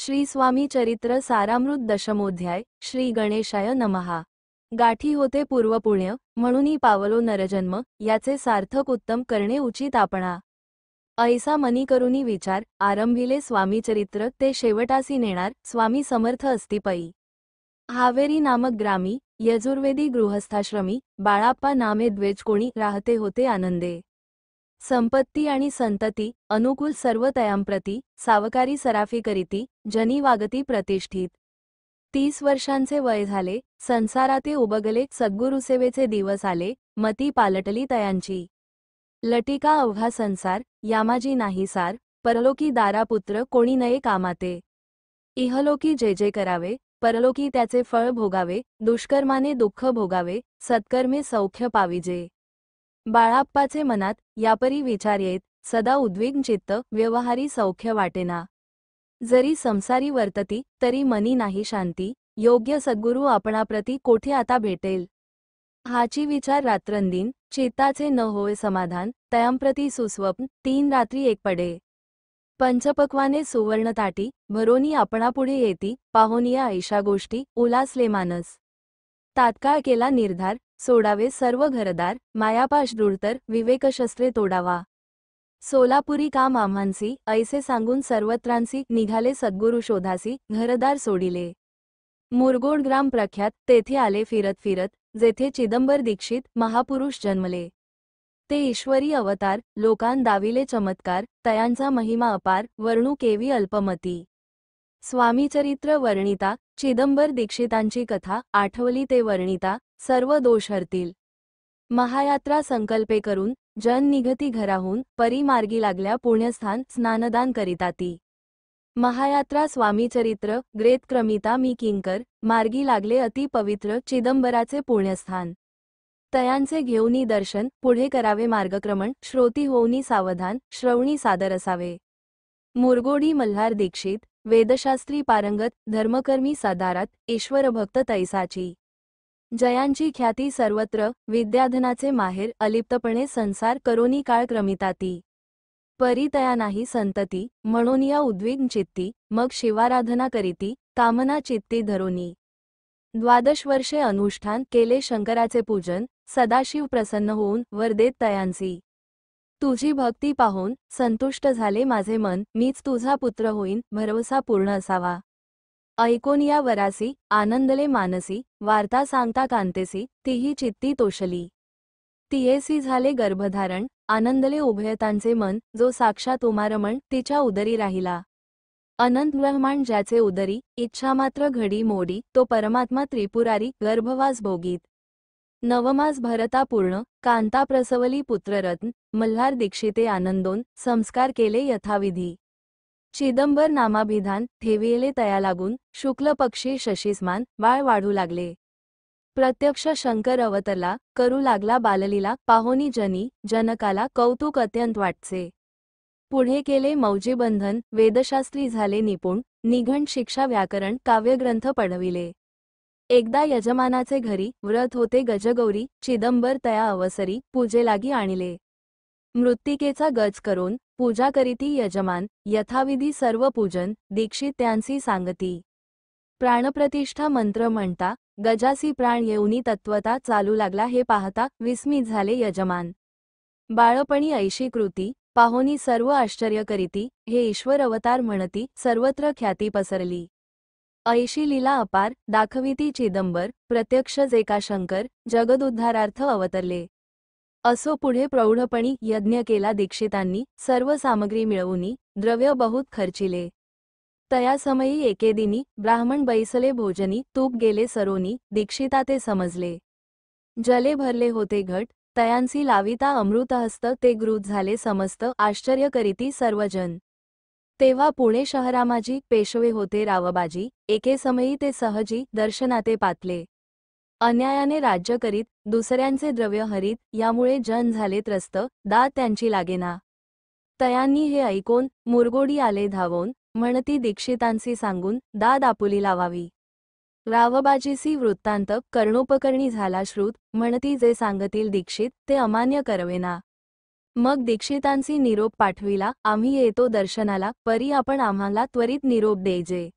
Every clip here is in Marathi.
श्री स्वामी चरित्र सारामृत दशमोध्याय। श्री गणेशाय नमहा। गाठी होते पूर्वपुण्य, म्हणूनी पावलो नरजन्म, याचे सार्थक उत्तम करणे उचित आपणा। ऐसा मनी करुनी विचार, आरंभिले स्वामी चरित्र, ते शेवटासी नेणार, स्वामी समर्थ असती पै। हावेरी नामक ग्रामी, यजुर्वेदी गृहस्थाश्रमी, बाळाप्पा नामे द्वेज कोणी, राहते होते आनंदे। संपत्ती आणि संतती, अनुकूल सर्व तयांप्रती, सावकारी सराफी करीती, जनी वागती प्रतिष्ठित। 30 वर्षांचे वय झाले, संसाराते उबगले, सद्गुरुसेवेचे दिवस आले, मती पालटली तयांची। लटिका अवघा संसार, यामाजी नाही सार, परलोकी दारापुत्र कोणी नये कामाते। इहलोकी जे जे करावे, परलोकी त्याचे फळ भोगावे, दुष्कर्माने दुःख भोगावे, सत्कर्मे सौख्य पाविजे। बाळाप्पाचे मनात यापरी विचार येत, सदा उद्विग्न चित्त, व्यवहारी सौख्य वाटेना। जरी संसारी वर्तती, तरी मनी नाही शांती, योग्य सद्गुरु आपणाप्रती कोठे आता भेटेल। हाची विचार रात्रंदिन, चित्ताचे न होय समाधान, तयांप्रती सुस्वप्न, 3 रात्री एक पडे। पंचपक्वाने सुवर्ण ताटी, भरोनी आपणापुढे येती, पाहोनिया ऐशा गोष्टी, उलासले मानस। तात्काळ केला निर्धार, सोडावे सर्व घरदार, मायापाश दृढतर, विवेकशस्त्रे तोडावा। सोलापुरी काम आम्हांसी, ऐसे सांगून सर्वत्रांसी, निघाले सद्गुरु शोधासी, घरदार सोडिले। मुरगोड ग्राम प्रख्यात, तेथे आले फिरत फिरत, जेथे चिदंबर दीक्षित महापुरुष जन्मले। ते ईश्वरी अवतार, लोकांन दाविले चमत्कार, तयांचा महिमा अपार, वर्णू केवी अल्पमती। स्वामीचरित्र वर्णिता, चिदंबर दीक्षितांची कथा, आठवली ते वर्णिता, सर्व दोष हरतील। महायात्रा संकल्पे करून, जन निघती घराहून, परी मार्गी लागल्या पुण्यस्थान, स्नानदान करिताती। महायात्रा स्वामीचरित्र, ग्रेत क्रमिता मी किंकर, मार्गी लागले अति पवित्र, चिदंबराचे पुण्यस्थान। तयांचे घेऊनी दर्शन, पुढे करावे मार्गक्रमण, श्रोती होऊनी सावधान, श्रवणी सादर असावे। मुरगोडी मल्हार दीक्षित, वेदशास्त्री पारंगत, धर्मकर्मी सदारात, ईश्वरभक्त तैसाची। जयांची ख्याती सर्वत्र, विद्याधनाचे माहेर, अलिप्तपणे संसार करोनी काळ क्रमिताती। परी तया नाही संतती, म्हणोनिया उद्विग्न चित्ती, मग शिवाराधना करीती, कामना चित्ती धरोनी। 12 वर्षे अनुष्ठान केले शंकराचे पूजन, सदाशिव प्रसन्न होऊन वर देत तयांसी। तुझी भक्ती पाहून संतुष्ट झाले माझे मन, मीच तुझा पुत्र होईन, भरवसा पूर्ण असावा। ऐकोन या वरासी, आनंदले मानसी, वार्ता सांगता कांतेसी, तीही चित्ती तोषली। तियेसी झाले गर्भधारण, आनंदले उभयतांचे मन, जो साक्षात उमारमण, तिच्या उदरी राहिला। अनंत ब्रह्मांड ज्याचे उदरी, इच्छा मात्र घडी मोडी, तो परमात्मा त्रिपुरारी, गर्भवास भोगीत। नवमास भरता पूर्ण, कांता प्रसवली पुत्ररत्न, मल्हार दीक्षिते आनंदोन, संस्कार केले यथाविधी। चिदंबर नामाभिधान, ठेविले तया लागून, शुक्ल पक्षी शशीस्मान, बाळ वाढू लागले। प्रत्यक्ष शंकर अवतरला, करू लागला बाललीला, पाहोनी जनी, जनकाला कौतुक अत्यंत वाटचे। पुढे केले मौजीबंधन, वेदशास्त्री झाले निपुण, निघंट शिक्षा व्याकरण, काव्यग्रंथ पढविले। एकदा यजमानाचे घरी, व्रत होते गजगौरी, चिदंबर तया अवसरी, पूजे लागी आणिले। मृत्तिकेचा गज करून, पूजा करीती यजमान, यथाविधी सर्व पूजन, दीक्षित त्यांसी सांगती। प्राणप्रतिष्ठा मंत्र म्हणता, गजासी प्राण येऊनी तत्वता चालू लागला हे पाहता, विस्मित झाले यजमान। बाळपणी ऐशी कृती, पाहोनी सर्व आश्चर्य करीती, हे ईश्वर अवतार म्हणती, सर्वत्र ख्याती पसरली। ऐशी लीला अपार, दाखविती चिदंबर, प्रत्यक्षच एका शंकर, जगदुद्धारार्थ अवतरले। असो पुढे प्रौढपणी यज्ञ केला दीक्षितांनी, सर्व सामग्री मिळवूनी, द्रव्य बहुत खर्चिले। तया समयी एके दिनी, ब्राह्मण बैसले भोजनी, तूप गेले सरोनी, दीक्षिता ते समजले। जले भरले होते घट, तयांसी लाविता अमृतहस्त, ते गृत झाले समस्त, आश्चर्य करीती सर्वजन। तेव्हा पुणे शहरामाजी, पेशवे होते रावबाजी, एके समयी ते सहजी, दर्शनाते पातले। अन्यायाने राज्य करीत, दुसऱ्यांचे द्रव्य हरीत, यामुळे जन झाले त्रस्त, दाद त्यांची लागेना। तयांनी हे ऐकोन, मुरगोडी आले धावोन, म्हणती दीक्षितांसी सांगून, दाद आपुली लावावी। रावबाजीसी वृत्तांत, कर्णोपकर्णी झाला श्रुत, म्हणती जे सांगतील दीक्षित, ते अमान्य करवेना। मग दीक्षितांची निरोप पाठविला, आम्ही येतो दर्शनाला, परी आपण आम्हाला त्वरित निरोप द्यायचे.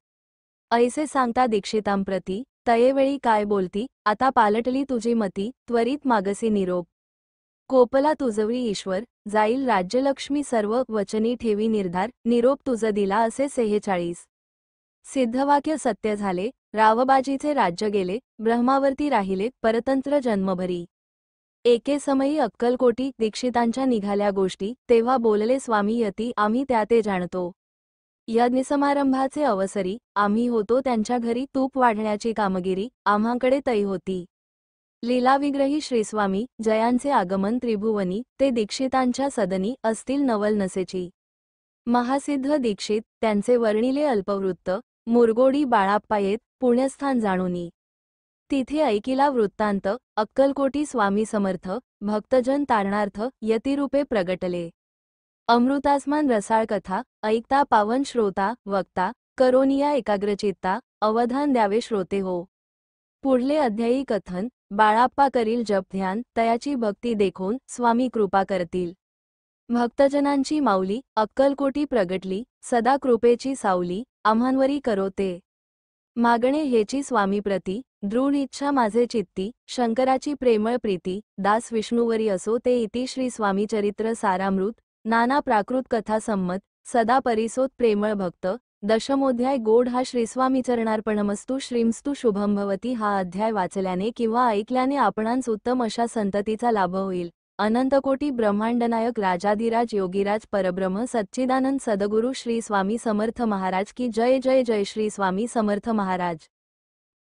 ऐसे सांगता दीक्षितांप्रती, तयेवेळी काय बोलती, आता पालटली तुझी मती, त्वरित मागसी निरोप. कोपला तुझवरी ईश्वर, जाईल राज्यलक्ष्मी सर्व, वचनी ठेवी निर्धार, निरोप तुझ दिला असे 46. सिद्धवाक्य सत्य झाले, रावबाजीचे राज्य गेले, ब्रह्मावरती राहिले, परतंत्र जन्मभरी. एके समयी अक्कलकोटी दीक्षितांच्या निघाल्या गोष्टी, तेव्हा बोलले स्वामी यती, आम्ही त्या ते जाणतो. यज्ञसमारंभाचे अवसरी, आम्ही होतो त्यांच्या घरी, तूप वाढण्याची कामगिरी, आम्हाकडे तै होती. लीलाविग्रही श्रीस्वामी, जयांचे आगमन त्रिभुवनी, ते दीक्षितांच्या सदनी, असतील नवल नसेची. महासिद्ध दीक्षित, त्यांचे वर्णिले अल्पवृत्त, मुरगोडी बाळाप्पा येत, पुण्यस्थान जाणुनी. तिथे ऐकिला वृत्तांत, अक्कलकोटी स्वामी समर्थ, भक्तजन तारणार्थ, यतिरूपे प्रगटले. अमृतासमान रसाळ कथा, ऐकता पावन श्रोता, वक्ता, करोनिया एकाग्रचित्ता, अवधान द्यावे श्रोते हो. पुढले अध्यायी कथन, बाळाप्पा करील जप ध्यान, तयाची भक्ती देखून, स्वामी कृपा करतील. भक्तजनांची माऊली, अक्कलकोटी प्रगटली, सदा कृपेची सावली, आम्हांवरी करो ते. मागणे हेची स्वामी प्रती, दृढ इच्छा माझे चित्ती, शंकराची प्रेमळ प्रीती, दास विष्णुवरी असो ते इति श्री स्वामी चरित्र सारामृत, नाना प्राकृत कथा संमत, सदा परिसोत प्रेमळ भक्त. दशमोध्याय गोड हा श्रीस्वामी चरणार्पणमस्तु श्रीमस्तु शुभम भवती. हा अध्याय वाचल्याने किंवा ऐकल्याने आपणांस उत्तम अशा संततीचा लाभ होईल. अनंतकोटी ब्रह्मांडनायक राजाधिराज योगीराज परब्रह्म सच्चिदानंद सद्गुरु श्री स्वामी समर्थ महाराज की जय. जय जय श्री स्वामी समर्थ महाराज.